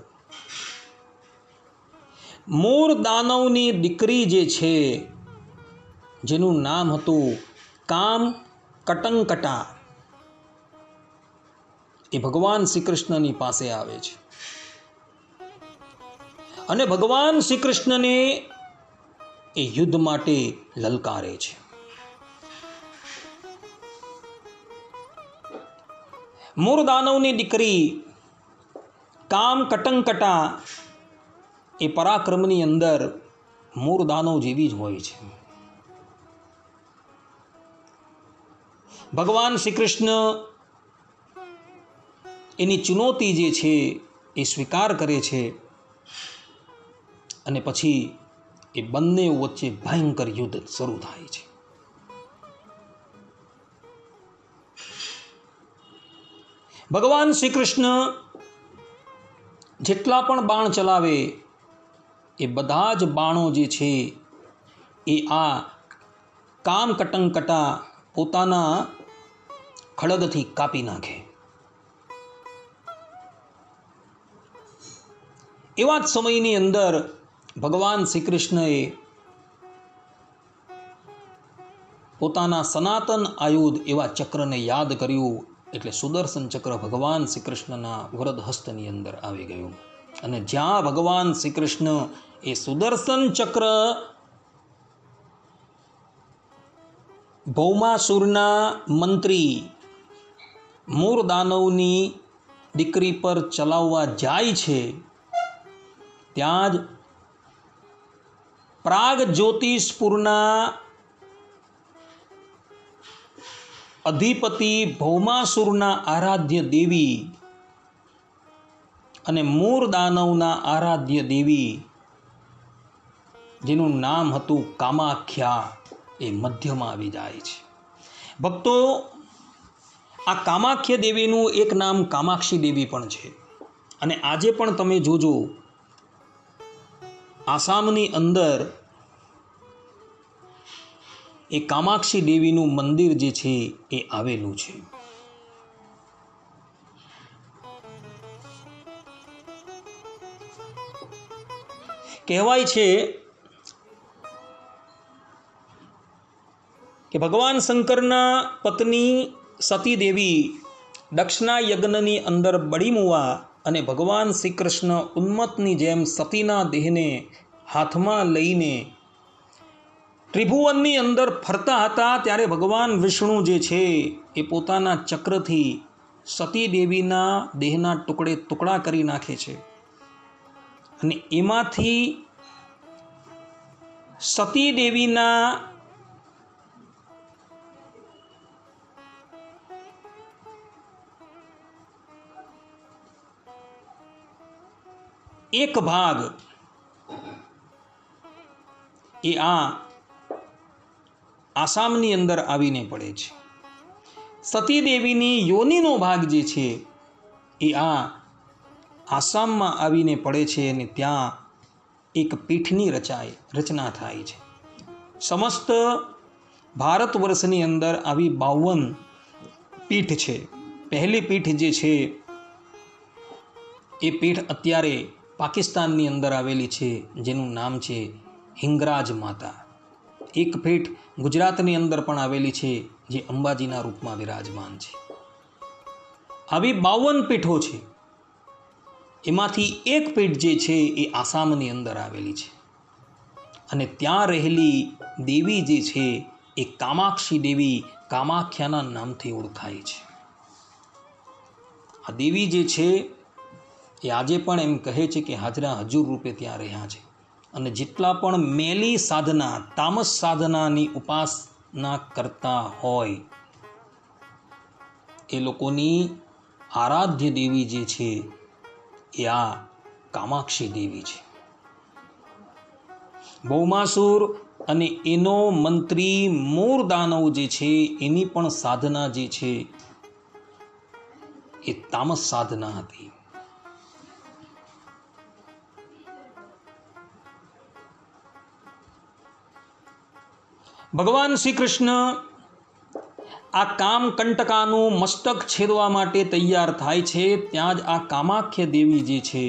મોર દાનવની દીકરી જે છે, જેનું નામ હતું કામ કટંકટા, એ ભગવાન શ્રી કૃષ્ણની પાસે આવે છે અને ભગવાન શ્રી કૃષ્ણને એ યુદ્ધ માટે લલકારે છે. મોર દાનવની દીકરી કામ કટંકટા એ પરાક્રમની અંદર મોર દાનવ જેવી જ હોય છે. ભગવાન શ્રી કૃષ્ણ એની ચુનૌતી જે છે એ સ્વીકાર કરે છે અને પછી એ બંને વચ્ચે ભયંકર યુદ્ધ શરૂ થાય છે. ભગવાન શ્રી કૃષ્ણ જેટલા પણ બાણ ચલાવે એ બધા જ બાણો જે છે એ આ કામ કટંકટા પોતાના ખડગથી કાપી નાખે. એવા જ સમયની અંદર ભગવાન શ્રી કૃષ્ણએ પોતાના સનાતન આયુધ એવા ચક્રને યાદ કર્યું, એટલે સુદર્શન ચક્ર ભગવાન શ્રી કૃષ્ણના વરદ હસ્તની અંદર આવી ગયું અને જ્યાં ભગવાન શ્રી કૃષ્ણ એ સુદર્શન ચક્ર ભૌમાસુરના મંત્રી મોર દાનવની દીકરી પર ચલાવવા જાય છે, ત્યાં જ પ્રાગ જ્યોતિષપુરના અધિપતિ ભૌમાસુરના આરાધ્ય દેવી અને મોર દાનવના આરાધ્ય દેવી, જેનું નામ હતું કામાખ્યા, એ મધ્યમાં આવી જાય છે. ભક્તો, આ કામાખ્ય દેવીનું એક નામ કામાક્ષી દેવી પણ છે અને આજે પણ તમે જોજો આસામની અંદર એ કામાક્ષી દેવીનું મંદિર જે છે એ આવેલું છે. કહેવાય છે કે ભગવાન શંકરના પત્ની સતી દેવી દક્ષના યજ્ઞની અંદર બળી મુવા અને ભગવાન શ્રી કૃષ્ણ ઉન્મત્તની જેમ સતીના દેહને હાથમાં લઈને ત્રિભુવનની અંદર ફરતા હતા, ત્યારે ભગવાન વિષ્ણુ જે છે એ પોતાના ચક્રથી સતી દેવીના દેહના ટુકડે ટુકડા કરી નાખે છે અને એમાંથી સતી દેવીના એક ભાગ એ આસામની અંદર આવીને પડે છે. સતી દેવીની યોનિનો ભાગ જે છે એ આસામમાં આવીને પડે છે અને ત્યાં એક પીઠની રચના થાય છે. સમસ્ત ભારત વર્ષની અંદર આવી 52 પીઠ છે. પહેલી પીઠ જે છે એ પીઠ અત્યારે પાકિસ્તાનની અંદર આવેલી છે, જેનું નામ છે હિંગરાજ માતા. એક પીઠ ગુજરાતની અંદર પણ આવેલી છે, જે અંબાજીના રૂપમાં વિરાજમાન છે. આવી 52 પીઠો છે. એમાંથી એક પીઠ જે છે એ આસામની અંદર આવેલી છે અને ત્યાં રહેલી દેવી જે છે એ કામાક્ષી દેવી, કામાખ્યાના નામથી ઓળખાય છે. આ દેવી જે છે એ આજે પણ એમ કહે છે કે હાજરા હજુર રૂપે ત્યાં રહ્યા છે અને જેટલા પણ મેલી સાધના, તામસ સાધનાની ઉપાસના કરતા હોય એ લોકોની આરાધ્ય દેવી જે છે એ આ કામાક્ષી દેવી છે. ભૌમાસુર અને એનો મંત્રી મૂળ દાનવ જે છે એની પણ સાધના જે છે એ તામસ સાધના હતી. ભગવાન શ્રી કૃષ્ણ આ કામ કંટકાનું મસ્તક છેદવા માટે તૈયાર થાય છે, ત્યાં જ આ કામાખ્ય દેવી જે છે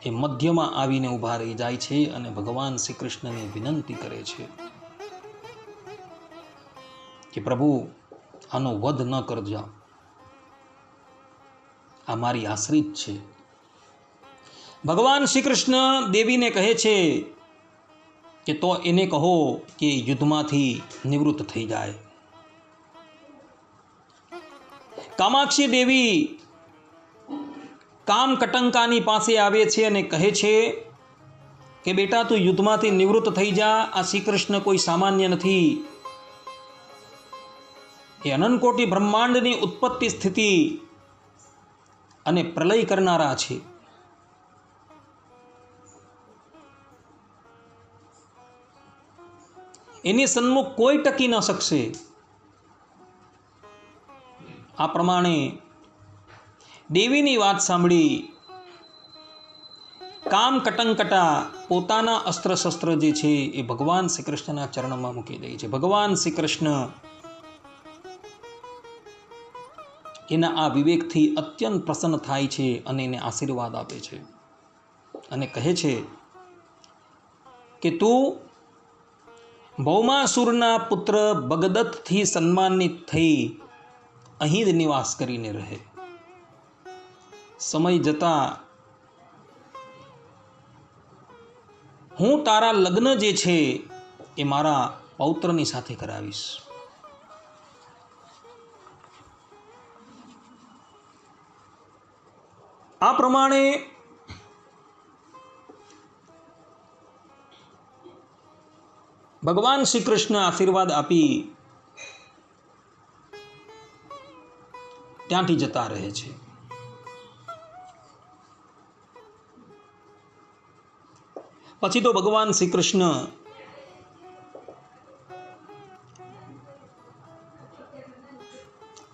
એ મધ્યમાં આવીને ઊભા રહી જાય છે અને ભગવાન શ્રી કૃષ્ણને વિનંતી કરે છે કે પ્રભુ આનો વધ ન કરજો, આ મારી આશ્રિત છે. ભગવાન શ્રી કૃષ્ણ દેવીને કહે છે કે તો એને કહો કે યુદ્ધમાંથી નિવૃત્ત થઈ જાય. કામાક્ષી દેવી કામ કટંકાની પાસે આવે છે અને કહે છે કે બેટા તું યુદ્ધમાંથી નિવૃત્ત થઈ જા, આ શ્રી કૃષ્ણ કોઈ સામાન્ય નથી, એ અનંતકોટી બ્રહ્માંડની ઉત્પત્તિ, સ્થિતિ અને પ્રલય કરનારા છે. એની સન્મુખ કોઈ ટકી ન શકશે. આ પ્રમાણે દેવીની વાત સાંભળી કામ કટંકટા પોતાના અસ્ત્ર શસ્ત્ર જે છે એ ભગવાન શ્રી કૃષ્ણના ચરણમાં મૂકી દે છે. ભગવાન શ્રી કૃષ્ણ એના આ વિવેકથી અત્યંત પ્રસન્ન થાય છે અને એને આશીર્વાદ આપે છે અને કહે છે કે તું ભૌમાસુરના પુત્ર ભગદત્તથી સન્માનિત થઈ અહીં જ નિવાસ કરીને રહે. સમય જતા હું તારા લગ્ન જે છે એ મારા પૌત્રની સાથે કરાવીશ. આ પ્રમાણે ભગવાન શ્રી કૃષ્ણ આશીર્વાદ આપી ત્યાંથી જતા રહે છે. પછી તો ભગવાન શ્રી કૃષ્ણ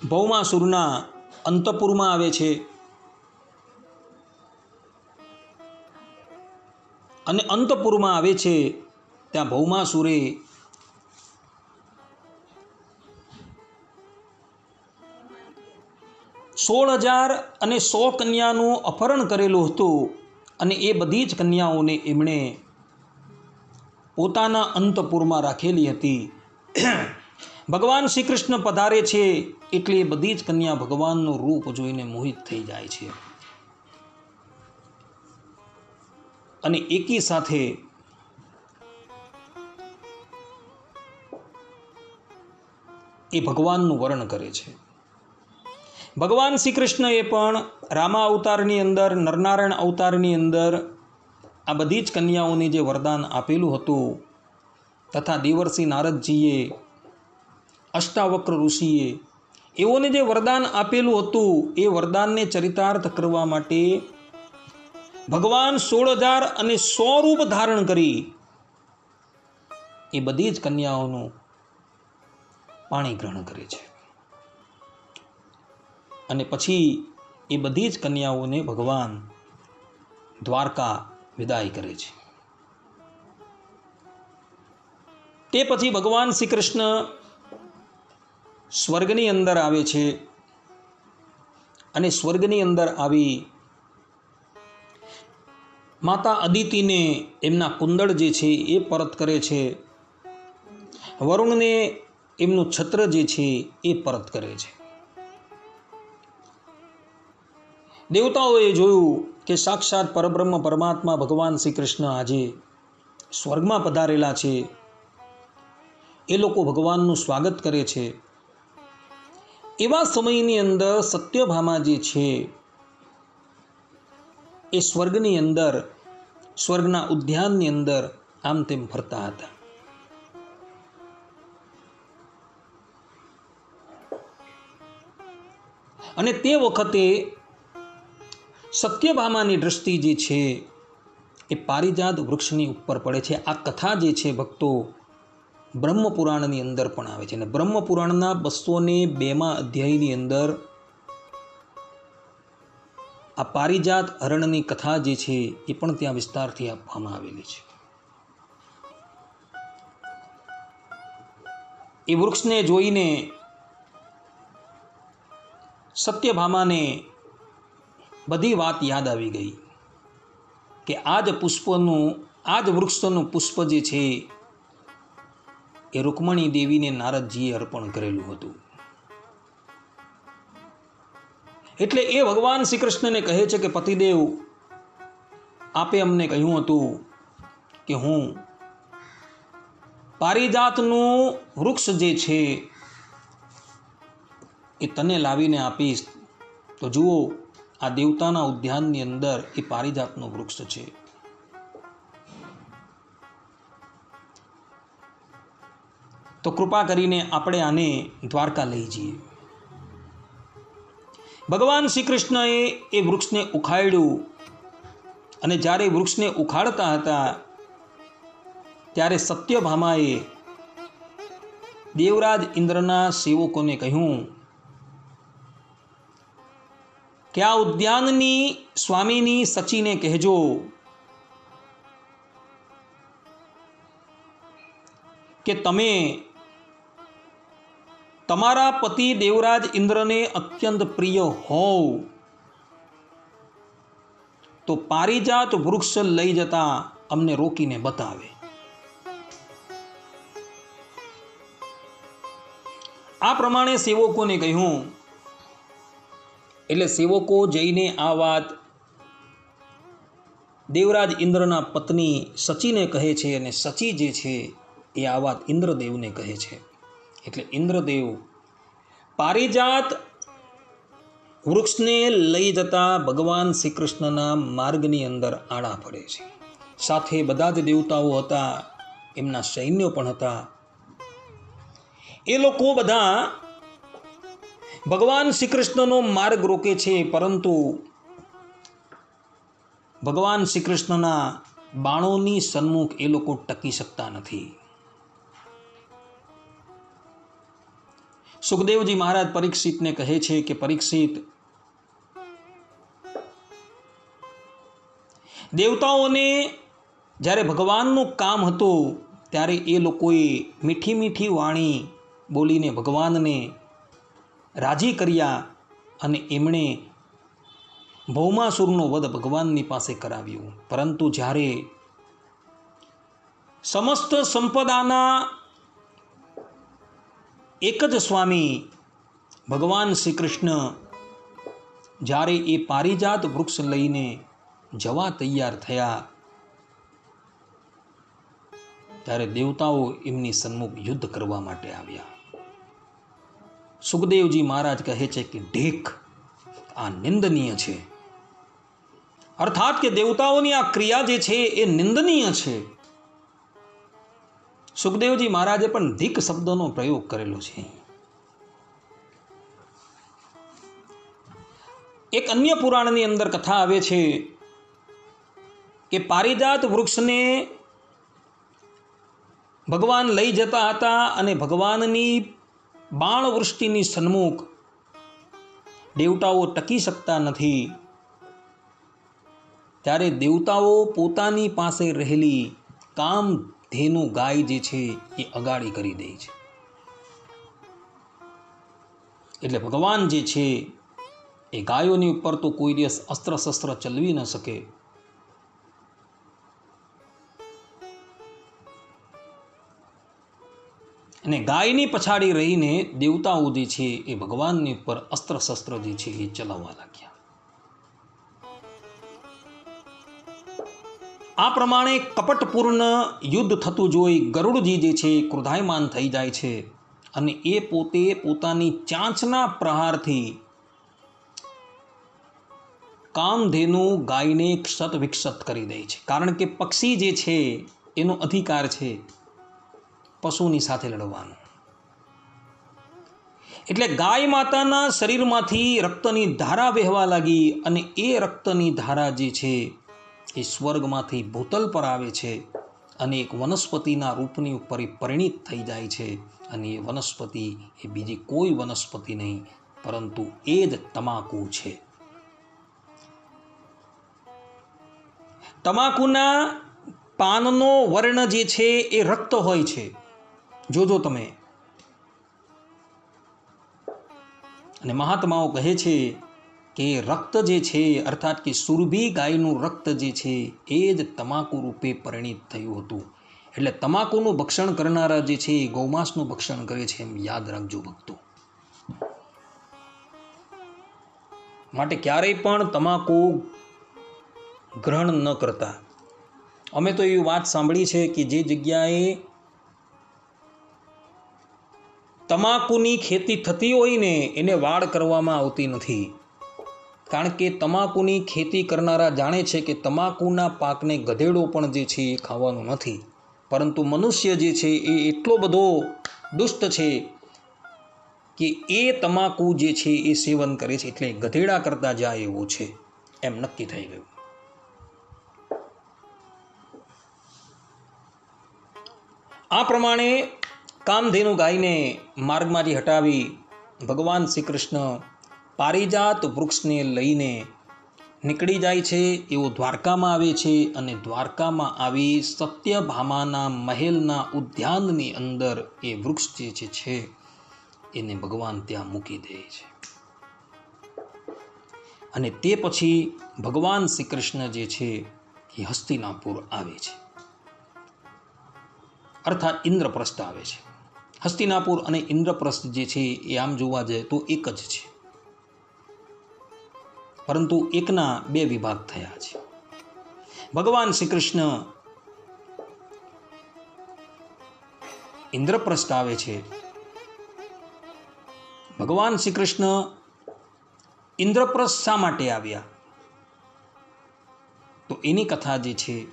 ભૌમાસુરના અંતપુરમાં આવે છે અને અંતપુરમાં આવે છે ત્યાં ભૌમાસુરે 16,000 અને 100 કન્યાનું અપહરણ કરેલું હતું અને એ બધી જ કન્યાઓને એમણે પોતાના અંતપુરમાં રાખેલી હતી. ભગવાન શ્રી કૃષ્ણ પધારે છે એટલે એ બધી જ કન્યા ભગવાનનું રૂપ જોઈને મોહિત થઈ જાય છે અને એકી સાથે એ ભગવાનનું વર્ણન કરે છે. ભગવાન શ્રી કૃષ્ણએ પણ રામા અવતારની અંદર, નરનારાયણ અવતારની અંદર આ બધી જ કન્યાઓને જે વરદાન આપેલું હતું તથા દેવર્ષિ નારદજીએ, અષ્ટાવક્ર ઋષિએ એઓને જે વરદાન આપેલું હતું એ વરદાનને ચરિતાર્થ કરવા માટે ભગવાન 16,000 અને 100 રૂપ ધારણ કરી એ બધી જ કન્યાઓનું પાણી ગ્રહણ કરે છે અને પછી એ બધી જ કન્યાઓને ભગવાન દ્વારકા વિદાય કરે છે. તે પછી ભગવાન શ્રી કૃષ્ણ સ્વર્ગની અંદર આવે છે અને સ્વર્ગની અંદર આવી માતા અદિતિને એમના કુંડળ જે છે એ પરત કરે છે. વરુણને એમનું છત્ર જે છે એ પરત કરે છે. દેવતાઓએ જોયું કે સાક્ષાત પરબ્રહ્મ પરમાત્મા ભગવાન શ્રી કૃષ્ણ આજે સ્વર્ગમાં પધારેલા છે. એ લોકો ભગવાનનું સ્વાગત કરે છે. એવા સમયની અંદર સત્યભામા જે છે એ સ્વર્ગની અંદર, સ્વર્ગના ઉદ્યાનની અંદર આમ તેમ ફરતા હતા. અને તે વખતે સત્યભામાની દૃષ્ટિ જે છે એ પારિજાત વૃક્ષની ઉપર પડે છે. આ કથા જે છે ભક્તો બ્રહ્મપુરાણની અંદર પણ આવે છે અને બ્રહ્મપુરાણના 202મા અધ્યાયની અંદર આ પારિજાત હરણની કથા જે છે એ પણ ત્યાં વિસ્તારથી આપવામાં આવેલી છે. એ વૃક્ષને જોઈને સત્યભામાને બધી વાત યાદ આવી ગઈ કે આ જ વૃક્ષનું પુષ્પ જે છે એ રૂકમણી દેવીને નારદજીએ અર્પણ કરેલું હતું. એટલે એ ભગવાન શ્રી કૃષ્ણને કહે છે કે પતિદેવ, આપે અમને કહ્યું હતું કે હું પારિજાતનું વૃક્ષ જે છે એ તને લાવીને આપીશ. તો જુઓ, આ દેવતાના ઉદ્યાનની અંદર એ પારિજાતનું વૃક્ષ છે. તો કૃપા કરીને આપણે આને દ્વારકા લઈ જઈએ. ભગવાન શ્રી કૃષ્ણએ એ વૃક્ષને ઉખાડ્યું અને જ્યારે વૃક્ષને ઉખાડતા હતા ત્યારે સત્યભામાએ દેવરાજ ઇન્દ્રના સેવકોને કહ્યું કે આ ઉદ્યાનની સ્વામીની સચીને કહેજો કે તમે તમારા પતિ દેવરાજ ઇન્દ્રને અત્યંત પ્રિય હોવ તો પારિજાત વૃક્ષ લઈ જતા અમને રોકીને બતાવે. આ પ્રમાણે સેવકોને કહ્યું. એટલે સેવકો જઈને આ વાત દેવરાજ ઇન્દ્રના પત્ની સચીને કહે છે અને સચી જે છે એ આ વાત ઇન્દ્રદેવને કહે છે. એટલે ઇન્દ્રદેવ પારિજાત વૃક્ષને લઈ જતા ભગવાન શ્રી કૃષ્ણના માર્ગની અંદર આડા પડે છે. સાથે બધા જ દેવતાઓ હતા, એમના સૈન્યો પણ હતા. એ લોકો બધા ભગવાન શ્રી કૃષ્ણનો માર્ગ રોકે છે, પરંતુ ભગવાન શ્રી કૃષ્ણના બાણોની સન્મુખ એ લોકો ટકી શકતા નથી. સુખદેવજી મહારાજ પરીક્ષિતને કહે છે કે પરીક્ષિત, દેવતાઓને જ્યારે ભગવાનનું કામ હતું ત્યારે એ લોકોએ મીઠી મીઠી વાણી બોલીને ભગવાનને રાજી કર્યા અને એમણે ભૌમાસુરનો વધ ભગવાનની પાસે કરાવ્યો. પરંતુ જ્યારે સમસ્ત સંપદાના એક જ સ્વામી ભગવાન શ્રી કૃષ્ણ જ્યારે એ પારિજાત વૃક્ષ લઈને જવા તૈયાર થયા ત્યારે દેવતાઓ એમની સન્મુખ યુદ્ધ કરવા માટે આવ્યા. સુખદેવજી મહારાજ કહે છે કે ઢેક, આ નિંદનીય છે. અર્થાત કે દેવતાઓની આ ક્રિયા જે છે એ નિંદનીય છે. સુખદેવજી મહારાજે પણ ધિક શબ્દનો પ્રયોગ કરેલો છે. એક અન્ય પુરાણની અંદર કથા આવે છે કે પારિજાત વૃક્ષને ભગવાન લઈ જતા હતા અને ભગવાનની બાણવૃષ્ટિની સન્મુખ દેવતાઓ ટકી શકતા નથી. ત્યારે દેવતાઓ પોતાની પાસે રહેલી કામધેનુ ગાય જે છે એ અગાડી કરી દે છે. એટલે ભગવાન જે છે એ ગાયોની ઉપર તો કોઈ દિવસ અસ્ત્ર શસ્ત્ર ચલવી ન શકે. અને ગાયની પછાડી રહીને દેવતાઓ જે છે એ ભગવાનની ઉપર અસ્ત્ર શસ્ત્ર જે છે એ ચલાવવા લાગ્યા. આ પ્રમાણે કપટપૂર્ણ યુદ્ધ થતું જોઈ ગરુડજી જે છે ક્રોધાયમાન થઈ જાય છે અને એ પોતે પોતાની ચાંચના પ્રહારથી કામધેનુ ગાયને ક્ષત વિક્ષત કરી દે છે. કારણ કે પક્ષી જે છે એનો અધિકાર છે પશુની સાથે લડવાનો. એટલે ગાય માતાના શરીરમાંથી રક્તની ધારા વહેવા લાગી અને એ રક્તની ધારા જે છે એ સ્વર્ગમાંથી ભૂતલ પર આવે છે અને એક વનસ્પતિના રૂપની ઉપર પરિણિત થઈ જાય છે. અને એ વનસ્પતિ એ બીજી કોઈ વનસ્પતિ નહીં પરંતુ એ જ તમાકુ છે. તમાકુના પાનનો વર્ણ જે છે એ રક્ત હોય છે. જોજો તમે. અને મહાત્માઓ કહે છે કે રક્ત જે છે અર્થાત કે સુરભી ગાયનું રક્ત જે છે એ જ તમાકુ રૂપે પરિણિત થયું હતું. એટલે તમાકુનું ભક્ષણ કરનારા જે છે એ ગૌમાંસનું ભક્ષણ કરે છે એમ યાદ રાખજો ભક્તો. માટે ક્યારેય પણ તમાકુ ગ્રહણ ન કરતા. અમે તો એવી વાત સાંભળી છે કે જે જગ્યાએ તમાકુની ખેતી થતી હોય ને એને વાડ કરવામાં આવતી નથી. કારણ કે તમાકુની ખેતી કરનારા જાણે છે કે તમાકુના પાકને ગધેડો પણ જે છે એ ખાવાનો નથી. પરંતુ મનુષ્ય જે છે એ એટલો બધો દુષ્ટ છે કે એ તમાકુ જે છે એ સેવન કરે છે. એટલે ગધેડા કરતા જાય એવું છે એમ નક્કી થઈ ગયું. આ પ્રમાણે કામધેનુ ગાયને માર્ગમાંથી હટાવી ભગવાન શ્રી કૃષ્ણ પારિજાત વૃક્ષને લઈને નીકળી જાય છે. એવો દ્વારકામાં આવે છે અને દ્વારકામાં આવી સત્યભામાના મહેલના ઉદ્યાનની અંદર એ વૃક્ષ જે છે એને ભગવાન ત્યાં મૂકી દે છે. અને તે પછી ભગવાન શ્રી કૃષ્ણ જે છે એ હસ્તિનાપુર આવે છે. અર્થાત ઇન્દ્રપ્રસ્થ આવે છે. હસ્તિનાપુર અને ઇન્દ્રપ્રસ્થ જે છે એ આમ જોવા જાય તો એક જ છે. પરંતુ એકના બે વિભાગ થયા છે. ભગવાન શ્રી કૃષ્ણ ઇન્દ્રપ્રસ્થ આવે છે. ભગવાન શ્રી કૃષ્ણ ઇન્દ્રપ્રસ્થ શા માટે આવ્યા તો એની કથા જે છે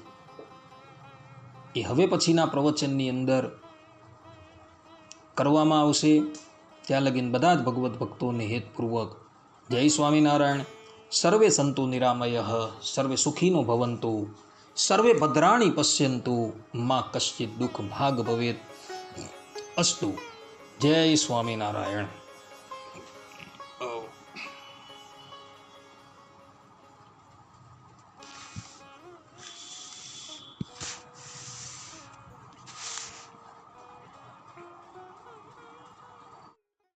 એ હવે પછીના પ્રવચનની અંદર કરવામાં આવશે. ત્યાં લગીન બધા જ ભગવત ભક્તોને હેતપૂર્વક જય સ્વામિનારાયણ. સર્વે સંતો નિરામયઃ, સર્વે સુખીનો ભવન્તુ, સર્વે ભદ્રાણી પશ્યન્તુ, મા કશ્ચિત દુઃખ ભાગ ભવેત. અસ્તુ. જય સ્વામિનારાયણ.